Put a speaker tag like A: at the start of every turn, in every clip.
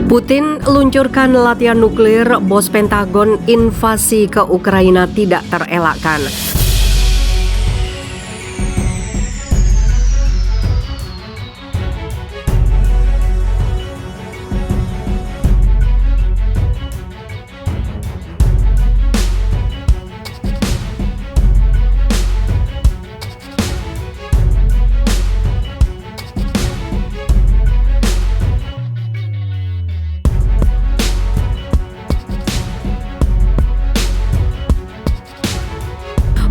A: Putin luncurkan latihan nuklir, bos Pentagon invasi ke Ukraina tidak terelakkan.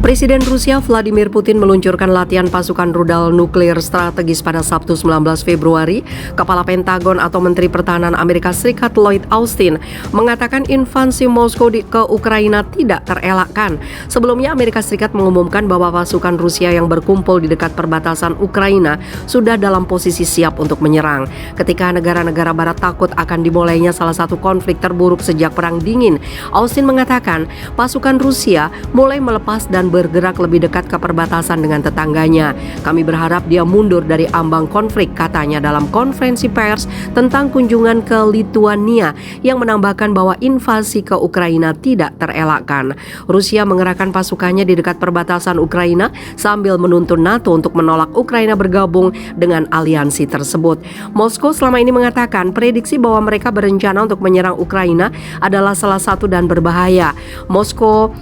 A: Presiden Rusia Vladimir Putin meluncurkan latihan pasukan rudal nuklir strategis pada Sabtu 19 Februari. Kepala Pentagon atau Menteri Pertahanan Amerika Serikat Lloyd Austin mengatakan invasi Moskow ke Ukraina tidak terelakkan. Sebelumnya Amerika Serikat mengumumkan bahwa pasukan Rusia yang berkumpul di dekat perbatasan Ukraina sudah dalam posisi siap untuk menyerang. Ketika negara-negara barat takut akan dimulainya salah satu konflik terburuk sejak Perang Dingin, Austin mengatakan pasukan Rusia mulai melepas dan bergerak lebih dekat ke perbatasan dengan tetangganya. Kami berharap dia mundur dari ambang konflik, katanya dalam konferensi pers tentang kunjungan ke Lituania yang menambahkan bahwa invasi ke Ukraina tidak terelakkan. Rusia mengerahkan pasukannya di dekat perbatasan Ukraina sambil menuntun NATO untuk menolak Ukraina bergabung dengan aliansi tersebut. Moskow selama ini mengatakan prediksi bahwa mereka berencana untuk menyerang Ukraina adalah salah satu dan berbahaya. Moskow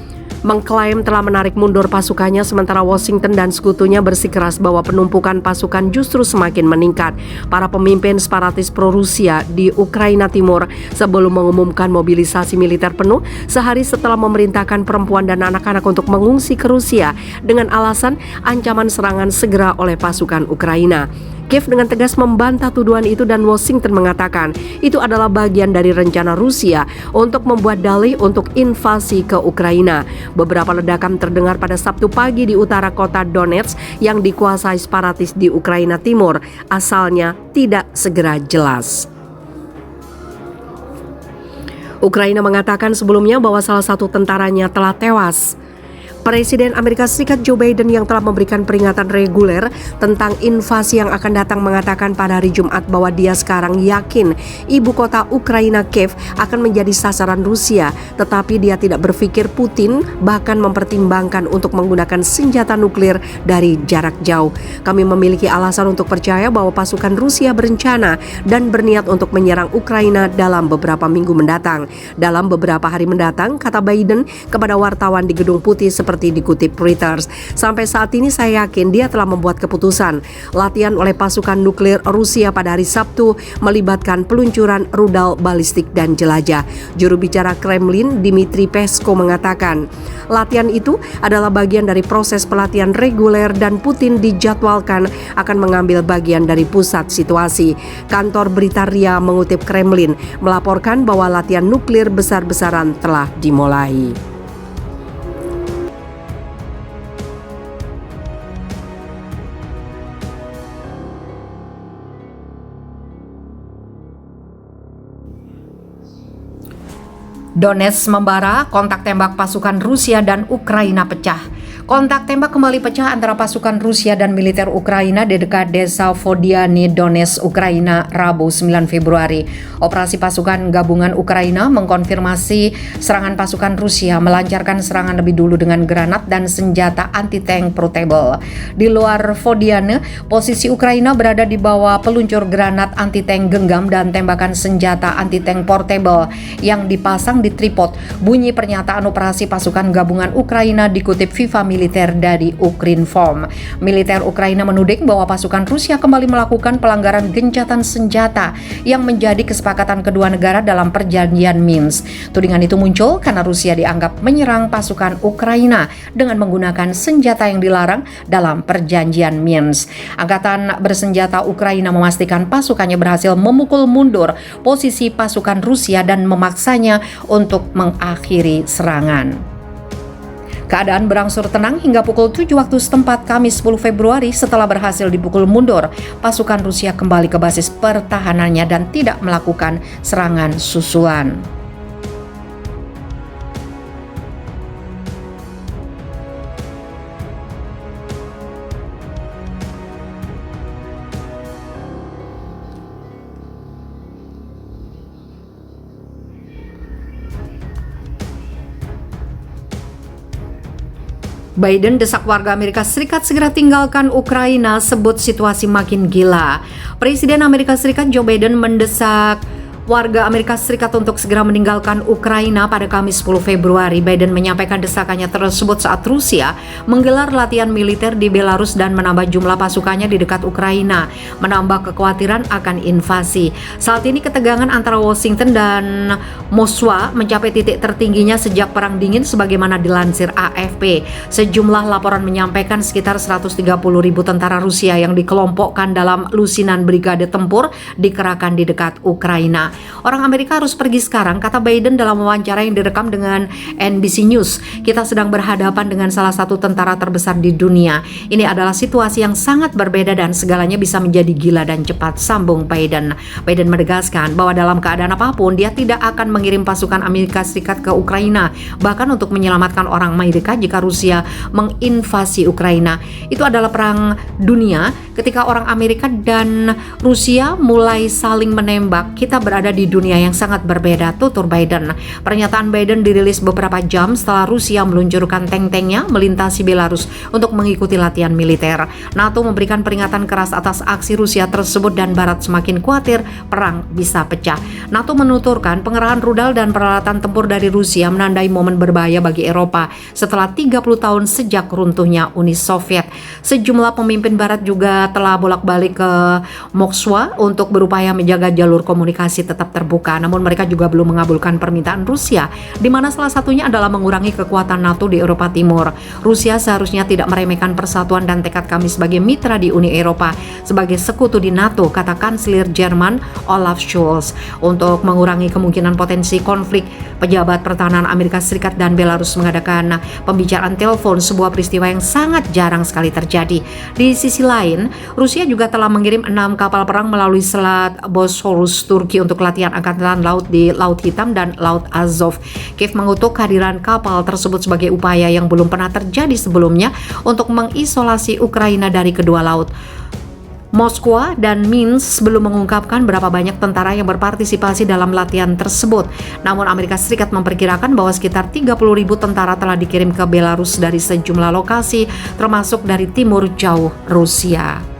A: mengklaim telah menarik mundur pasukannya, sementara Washington dan sekutunya bersikeras bahwa penumpukan pasukan justru semakin meningkat. Para pemimpin separatis pro-Rusia di Ukraina Timur sebelum mengumumkan mobilisasi militer penuh sehari setelah memerintahkan perempuan dan anak-anak untuk mengungsi ke Rusia dengan alasan ancaman serangan segera oleh pasukan Ukraina. Kiev dengan tegas membantah tuduhan itu dan Washington mengatakan itu adalah bagian dari rencana Rusia untuk membuat dalih untuk invasi ke Ukraina. Beberapa ledakan terdengar pada Sabtu pagi di utara kota Donetsk yang dikuasai separatis di Ukraina Timur. Asalnya tidak segera jelas. Ukraina mengatakan sebelumnya bahwa salah satu tentaranya telah tewas. Presiden Amerika Serikat Joe Biden yang telah memberikan peringatan reguler tentang invasi yang akan datang mengatakan pada hari Jumat bahwa dia sekarang yakin ibu kota Ukraina Kiev akan menjadi sasaran Rusia, tetapi dia tidak berpikir Putin bahkan mempertimbangkan untuk menggunakan senjata nuklir dari jarak jauh. Kami memiliki alasan untuk percaya bahwa pasukan Rusia berencana dan berniat untuk menyerang Ukraina dalam beberapa minggu mendatang. Dalam beberapa hari mendatang, kata Biden kepada wartawan di Gedung Putih seperti dikutip Reuters. Sampai saat ini saya yakin dia telah membuat keputusan. Latihan oleh pasukan nuklir Rusia pada hari Sabtu melibatkan peluncuran rudal balistik dan jelajah. Juru bicara Kremlin Dmitry Peskov mengatakan, latihan itu adalah bagian dari proses pelatihan reguler dan Putin dijadwalkan akan mengambil bagian dari pusat situasi. Kantor berita RIA mengutip Kremlin melaporkan bahwa latihan nuklir besar-besaran telah dimulai. Donetsk membara, kontak tembak pasukan Rusia dan Ukraina pecah. Kontak tembak kembali pecah antara pasukan Rusia dan militer Ukraina di dekat desa Vodiany, Donetsk, Ukraina, Rabu 9 Februari. Operasi pasukan gabungan Ukraina mengkonfirmasi serangan pasukan Rusia melancarkan serangan lebih dulu dengan granat dan senjata anti-tank portable. Di luar Vodiany, posisi Ukraina berada di bawah peluncur granat anti-tank genggam dan tembakan senjata anti-tank portable yang dipasang di tripod. Bunyi pernyataan operasi pasukan gabungan Ukraina dikutip FIFA militer dari Ukrinform. Militer Ukraina menuding bahwa pasukan Rusia kembali melakukan pelanggaran gencatan senjata yang menjadi kesepakatan kedua negara dalam perjanjian Minsk. Tudingan itu muncul karena Rusia dianggap menyerang pasukan Ukraina dengan menggunakan senjata yang dilarang dalam perjanjian Minsk. Angkatan bersenjata Ukraina memastikan pasukannya berhasil memukul mundur posisi pasukan Rusia dan memaksanya untuk mengakhiri serangan. Keadaan berangsur tenang hingga pukul 7 waktu setempat Kamis 10 Februari setelah berhasil dipukul mundur. Pasukan Rusia kembali ke basis pertahanannya dan tidak melakukan serangan susulan.
B: Biden desak warga Amerika Serikat segera tinggalkan Ukraina, sebut situasi makin gila. Presiden Amerika Serikat Joe Biden mendesak warga Amerika Serikat untuk segera meninggalkan Ukraina pada Kamis 10 Februari. Biden menyampaikan desakannya tersebut saat Rusia menggelar latihan militer di Belarus dan menambah jumlah pasukannya di dekat Ukraina, menambah kekhawatiran akan invasi. Saat ini ketegangan antara Washington dan Moskwa mencapai titik tertingginya sejak Perang Dingin sebagaimana dilansir AFP. Sejumlah laporan menyampaikan sekitar 130.000 tentara Rusia yang dikelompokkan dalam lusinan brigade tempur dikerahkan di dekat Ukraina. Orang Amerika harus pergi sekarang, kata Biden dalam wawancara yang direkam dengan NBC News. Kita sedang berhadapan dengan salah satu tentara terbesar di dunia. Ini adalah situasi yang sangat berbeda dan segalanya bisa menjadi gila dan cepat, sambung Biden. Biden menegaskan bahwa dalam keadaan apapun dia tidak akan mengirim pasukan Amerika Serikat ke Ukraina, bahkan untuk menyelamatkan orang Amerika jika Rusia menginvasi Ukraina. Itu adalah perang dunia ketika orang Amerika dan Rusia mulai saling menembak. Kita berada di dunia yang sangat berbeda, tutur Biden. Pernyataan Biden dirilis beberapa jam setelah Rusia meluncurkan tank-tanknya melintasi Belarus untuk mengikuti latihan militer. NATO memberikan peringatan keras atas aksi Rusia tersebut dan Barat semakin khawatir perang bisa pecah. NATO menuturkan pengerahan rudal dan peralatan tempur dari Rusia menandai momen berbahaya bagi Eropa setelah 30 tahun sejak runtuhnya Uni Soviet. Sejumlah pemimpin Barat juga telah bolak-balik ke Moskwa untuk berupaya menjaga jalur komunikasi tetap terbuka, namun mereka juga belum mengabulkan permintaan Rusia, di mana salah satunya adalah mengurangi kekuatan NATO di Eropa Timur. Rusia seharusnya tidak meremehkan persatuan dan tekad kami sebagai mitra di Uni Eropa, sebagai sekutu di NATO, kata Kanselir Jerman Olaf Scholz. Untuk mengurangi kemungkinan potensi konflik, pejabat pertahanan Amerika Serikat dan Belarus mengadakan pembicaraan telepon, sebuah peristiwa yang sangat jarang sekali terjadi. Di sisi lain, Rusia juga telah mengirim 6 kapal perang melalui Selat Bosporus Turki untuk latihan angkatan laut di Laut Hitam dan Laut Azov. Kiev mengutuk kehadiran kapal tersebut sebagai upaya yang belum pernah terjadi sebelumnya untuk mengisolasi Ukraina dari kedua laut. Moskwa dan Minsk belum mengungkapkan berapa banyak tentara yang berpartisipasi dalam latihan tersebut. Namun Amerika Serikat memperkirakan bahwa sekitar 30.000 tentara telah dikirim ke Belarus dari sejumlah lokasi, termasuk dari timur jauh Rusia.